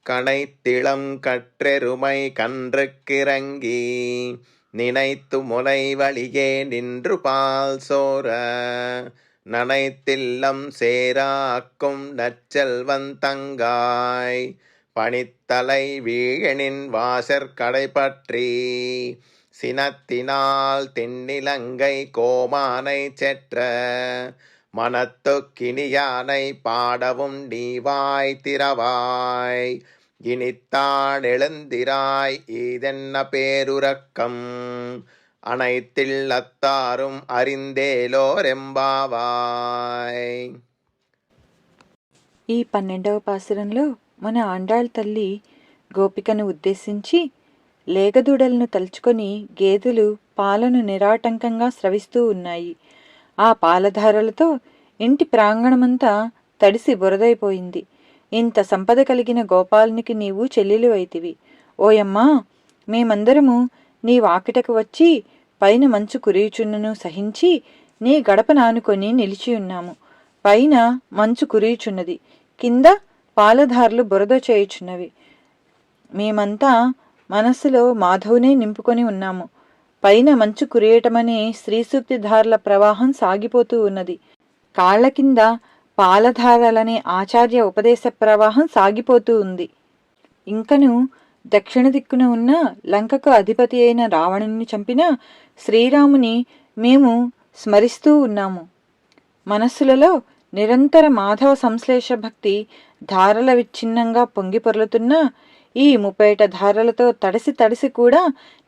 கனைத்திளம் கற்றெருமை கன்றுக்கிறங்கி நினைத்து முனை வழியே நின்று பால் சோர நனைத்தில்லம் சேராக்கும் நற்செல்வன் தங்காய் பணித்தலை வீழனின் வாசற்கடை பற்றி சினத்தினால் தென்னிலங்கை கோமானை செற்ற மனத்துக்கினியானை பாடவும் நீவாய் திறவாய் இனித்தான் எழுந்திராய் இதென்ன பேருரக்கம் அனைத்தில்லத்தாரும் அறிந்தேலோరెంబావాయ్. ఈ 12వ పాసురంలో మన ఆండాళ్ తల్లి గోపికను ఉద్దేశించి లేగదూడలను తలుచుకొని గేదెలు పాలను నిరాటంకంగా స్రవిస్తూ ఉన్నాయి. ఆ పాలధారలతో ఇంటి ప్రాంగణమంతా తడిసి బురదైపోయింది. ఇంత సంపద కలిగిన గోపాలునికి నీవు చెల్లెలివైతివి. ఓయమ్మా, మేమందరము నీ వాకిటకు వచ్చి పైన మంచు కురియుచున్నను సహించి నీ గడప నానుకొని నిలిచియున్నాము. పైన మంచు కురియుచున్నది, కింద పాలధారలు బురద చేయుచున్నవి. మేమంతా మనస్సులో మాధవునే నింపుకొని ఉన్నాము. పైన మంచు కురియటమనే శ్రీసూక్తి ధారల ప్రవాహం సాగిపోతూ ఉన్నది. కాళ్ల కింద పాలధారలనే ఆచార్య ఉపదేశ ప్రవాహం సాగిపోతూ ఉంది. ఇంకను దక్షిణ దిక్కున ఉన్న లంకకు అధిపతి అయిన రావణుని చంపిన శ్రీరాముని మేము స్మరిస్తూ ఉన్నాము. మనస్సులలో నిరంతర మాధవ సంశ్లేష భక్తి ధారల విచ్ఛిన్నంగా పొంగి పొర్లుతున్న ఈ 30 ధారలతో తడిసి తడిసి కూడా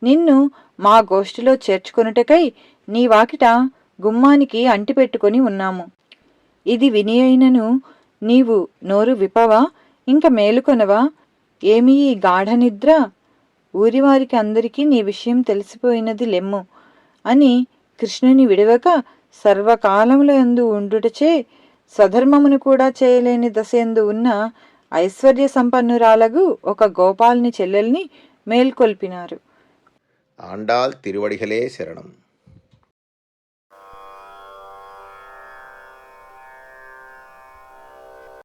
నిన్ను మా గోష్ఠిలో చేర్చుకొనుటకై నీ వాకిట గుమ్మానికి అంటిపెట్టుకొని ఉన్నాము. ఇది వినియైనను నీవు నోరు విప్పవా? ఇంక మేలుకొనవా? ఏమీ ఈ గాఢ నిద్ర? ఊరివారికి అందరికీ నీ విషయం తెలిసిపోయినది లెమ్ము అని కృష్ణుని విడవక సర్వకాలములందు ఉండుటచే స్వధర్మమును కూడా చేయలేని దశయందు ఉన్న ఐశ్వర్య సంపన్నురాలగు ఒక గోపాల్ని చెల్లెల్ని మేల్కొల్పినారు. ఆండాళ్ తిరువడిగలే శరణం.